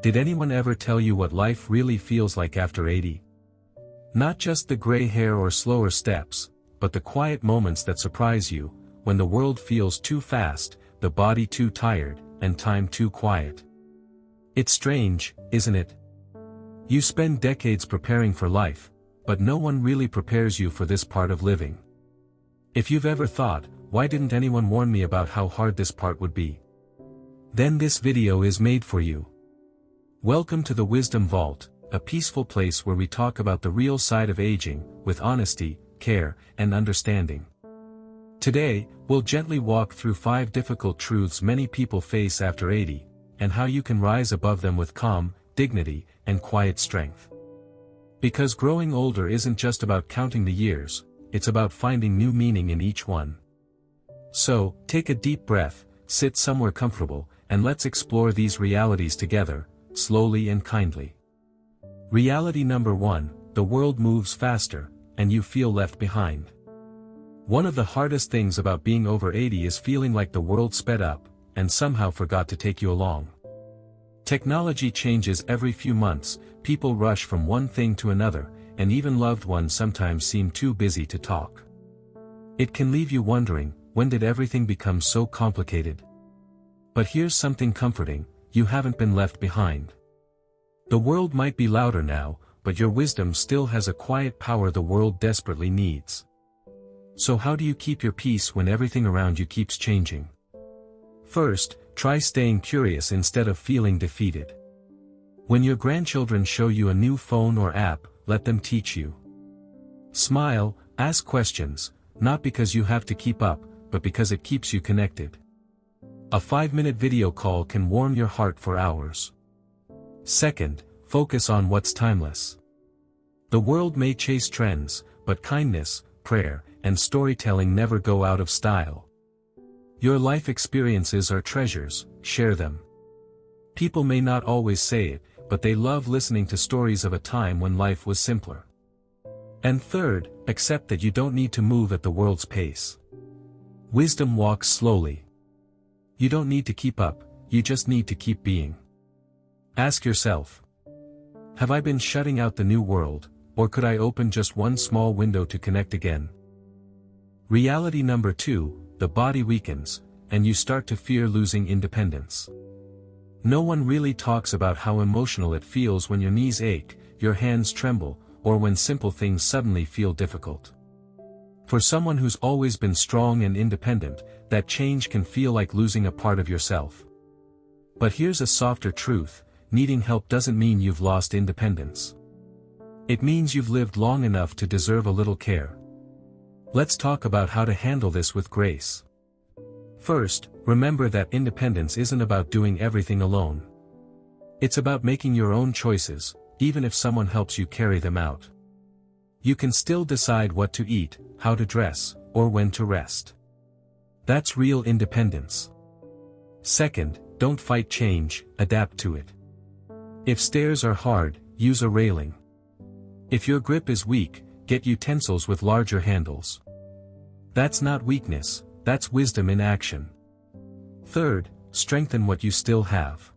Did anyone ever tell you what life really feels like after 80? Not just the gray hair or slower steps, but the quiet moments that surprise you, when the world feels too fast, the body too tired, and time too quiet. It's strange, isn't it? You spend decades preparing for life, but no one really prepares you for this part of living. If you've ever thought, why didn't anyone warn me about how hard this part would be? Then this video is made for you. Welcome to the Wisdom Vault, a peaceful place where we talk about the real side of aging, with honesty, care, and understanding. Today, we'll gently walk through 5 difficult truths many people face after 80, and how you can rise above them with calm, dignity, and quiet strength. Because growing older isn't just about counting the years, it's about finding new meaning in each one. So, take a deep breath, sit somewhere comfortable, and let's explore these realities together, slowly and kindly. Reality number 1, the world moves faster, and you feel left behind. One of the hardest things about being over 80 is feeling like the world sped up, and somehow forgot to take you along. Technology changes every few months, people rush from one thing to another, and even loved ones sometimes seem too busy to talk. It can leave you wondering, when did everything become so complicated? But here's something comforting, you haven't been left behind. The world might be louder now, but your wisdom still has a quiet power the world desperately needs. So how do you keep your peace when everything around you keeps changing? First, try staying curious instead of feeling defeated. When your grandchildren show you a new phone or app, let them teach you. Smile, ask questions, not because you have to keep up, but because it keeps you connected. A 5-minute video call can warm your heart for hours. Second, focus on what's timeless. The world may chase trends, but kindness, prayer, and storytelling never go out of style. Your life experiences are treasures, share them. People may not always say it, but they love listening to stories of a time when life was simpler. And third, accept that you don't need to move at the world's pace. Wisdom walks slowly. You don't need to keep up, you just need to keep being. Ask yourself, have I been shutting out the new world, or could I open just one small window to connect again? Reality number 2, the body weakens, and you start to fear losing independence. No one really talks about how emotional it feels when your knees ache, your hands tremble, or when simple things suddenly feel difficult. For someone who's always been strong and independent, that change can feel like losing a part of yourself. But here's a softer truth, needing help doesn't mean you've lost independence. It means you've lived long enough to deserve a little care. Let's talk about how to handle this with grace. First, remember that independence isn't about doing everything alone. It's about making your own choices, even if someone helps you carry them out. You can still decide what to eat, how to dress, or when to rest. That's real independence. Second, don't fight change, adapt to it. If stairs are hard, use a railing. If your grip is weak, get utensils with larger handles. That's not weakness, that's wisdom in action. Third, strengthen what you still have.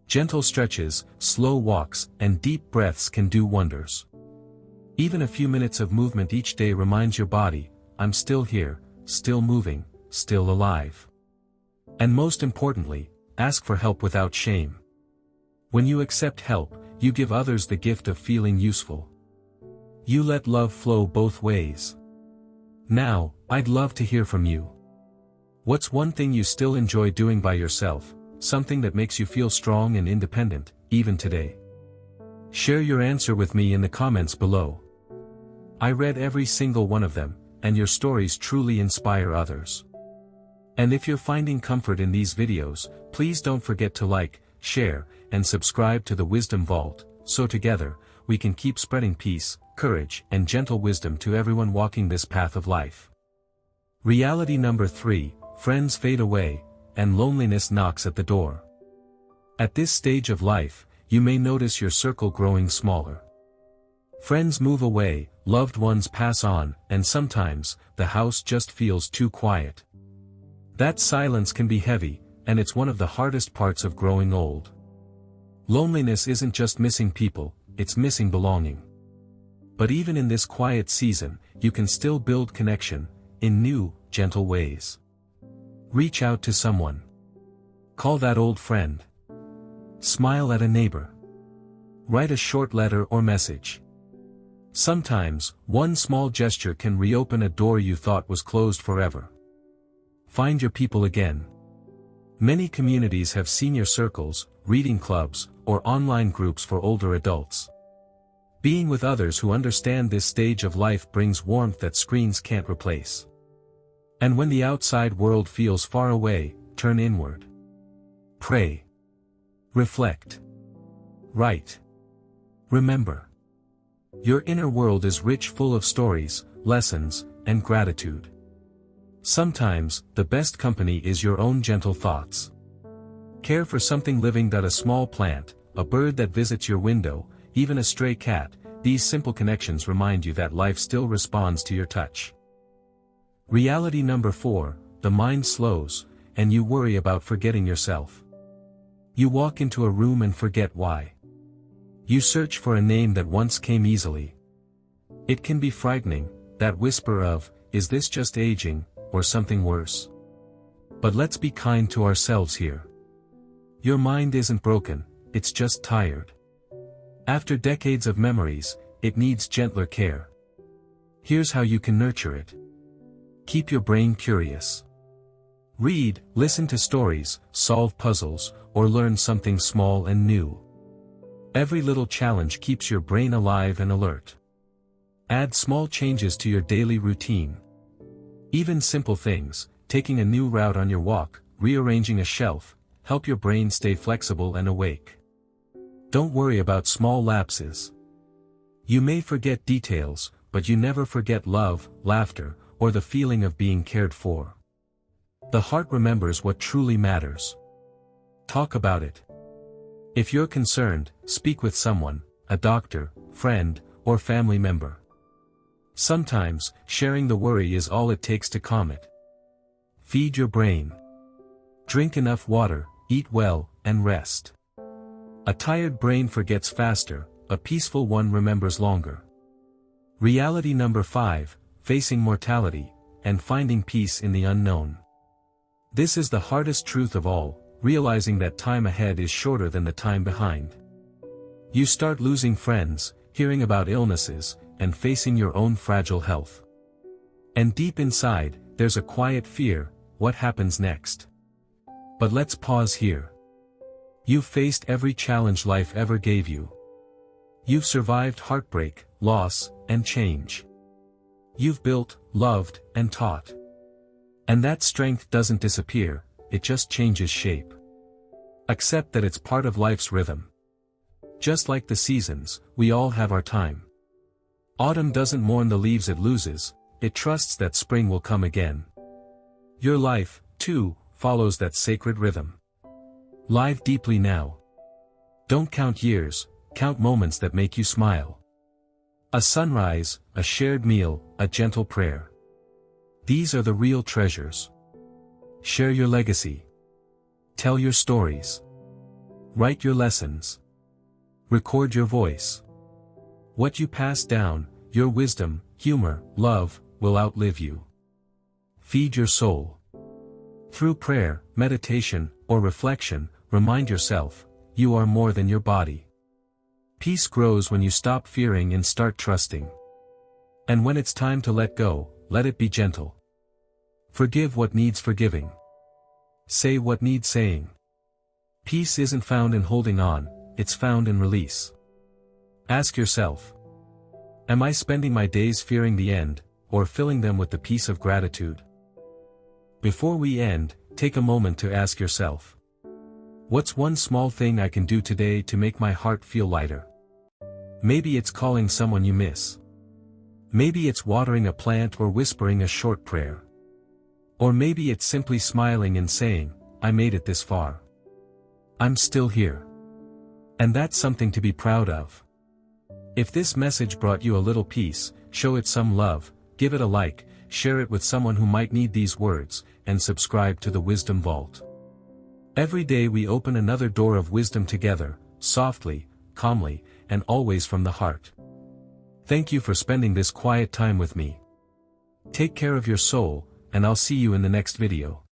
Gentle stretches, slow walks, and deep breaths can do wonders. Even a few minutes of movement each day reminds your body, I'm still here, still moving, still alive. And most importantly, ask for help without shame. When you accept help, you give others the gift of feeling useful. You let love flow both ways. Now, I'd love to hear from you. What's one thing you still enjoy doing by yourself, something that makes you feel strong and independent, even today? Share your answer with me in the comments below. I read every single one of them, and your stories truly inspire others. And if you're finding comfort in these videos, please don't forget to like, share, and subscribe to the Wisdom Vault, so together, we can keep spreading peace, courage, and gentle wisdom to everyone walking this path of life. Reality number 3, friends fade away, and loneliness knocks at the door. At this stage of life, you may notice your circle growing smaller. Friends move away, loved ones pass on, and sometimes, the house just feels too quiet. That silence can be heavy, and it's one of the hardest parts of growing old. Loneliness isn't just missing people, it's missing belonging. But even in this quiet season, you can still build connection, in new, gentle ways. Reach out to someone. Call that old friend. Smile at a neighbor. Write a short letter or message. Sometimes, one small gesture can reopen a door you thought was closed forever. Find your people again. Many communities have senior circles, reading clubs, or online groups for older adults. Being with others who understand this stage of life brings warmth that screens can't replace. And when the outside world feels far away, turn inward. Pray. Reflect. Write. Remember. Your inner world is rich, full of stories, lessons, and gratitude. Sometimes, the best company is your own gentle thoughts. Care for something living, a small plant, a bird that visits your window, even a stray cat. These simple connections remind you that life still responds to your touch. Reality number 4, the mind slows, and you worry about forgetting yourself. You walk into a room and forget why. You search for a name that once came easily. It can be frightening, that whisper of, is this just aging, or something worse? But let's be kind to ourselves here. Your mind isn't broken, it's just tired. After decades of memories, it needs gentler care. Here's how you can nurture it. Keep your brain curious. Read, listen to stories, solve puzzles, or learn something small and new. Every little challenge keeps your brain alive and alert. Add small changes to your daily routine. Even simple things, taking a new route on your walk, rearranging a shelf, help your brain stay flexible and awake. Don't worry about small lapses. You may forget details, but you never forget love, laughter, or the feeling of being cared for. The heart remembers what truly matters. Talk about it. If you're concerned, speak with someone, a doctor, friend, or family member. Sometimes, sharing the worry is all it takes to calm it. Feed your brain. Drink enough water, eat well, and rest. A tired brain forgets faster, a peaceful one remembers longer. Reality number 5, facing mortality, and finding peace in the unknown. This is the hardest truth of all, realizing that time ahead is shorter than the time behind. You start losing friends, hearing about illnesses, and facing your own fragile health. And deep inside, there's a quiet fear, what happens next? But let's pause here. You've faced every challenge life ever gave you. You've survived heartbreak, loss, and change. You've built, loved, and taught. And that strength doesn't disappear, it just changes shape. Accept that it's part of life's rhythm. Just like the seasons, we all have our time. Autumn doesn't mourn the leaves it loses, it trusts that spring will come again. Your life, too, follows that sacred rhythm. Live deeply now. Don't count years, count moments that make you smile. A sunrise, a shared meal, a gentle prayer. These are the real treasures. Share your legacy. Tell your stories. Write your lessons. Record your voice. What you pass down, your wisdom, humor, love, will outlive you. Feed your soul. Through prayer, meditation, or reflection, remind yourself, you are more than your body. Peace grows when you stop fearing and start trusting. And when it's time to let go, let it be gentle. Forgive what needs forgiving. Say what needs saying. Peace isn't found in holding on, it's found in release. Ask yourself, am I spending my days fearing the end, or filling them with the peace of gratitude? Before we end, take a moment to ask yourself, what's one small thing I can do today to make my heart feel lighter? Maybe it's calling someone you miss. Maybe it's watering a plant or whispering a short prayer. Or maybe it's simply smiling and saying, I made it this far. I'm still here. And that's something to be proud of. If this message brought you a little peace, show it some love, give it a like, share it with someone who might need these words, and subscribe to the Wisdom Vault. Every day we open another door of wisdom together, softly, calmly, and always from the heart. Thank you for spending this quiet time with me. Take care of your soul, and I'll see you in the next video.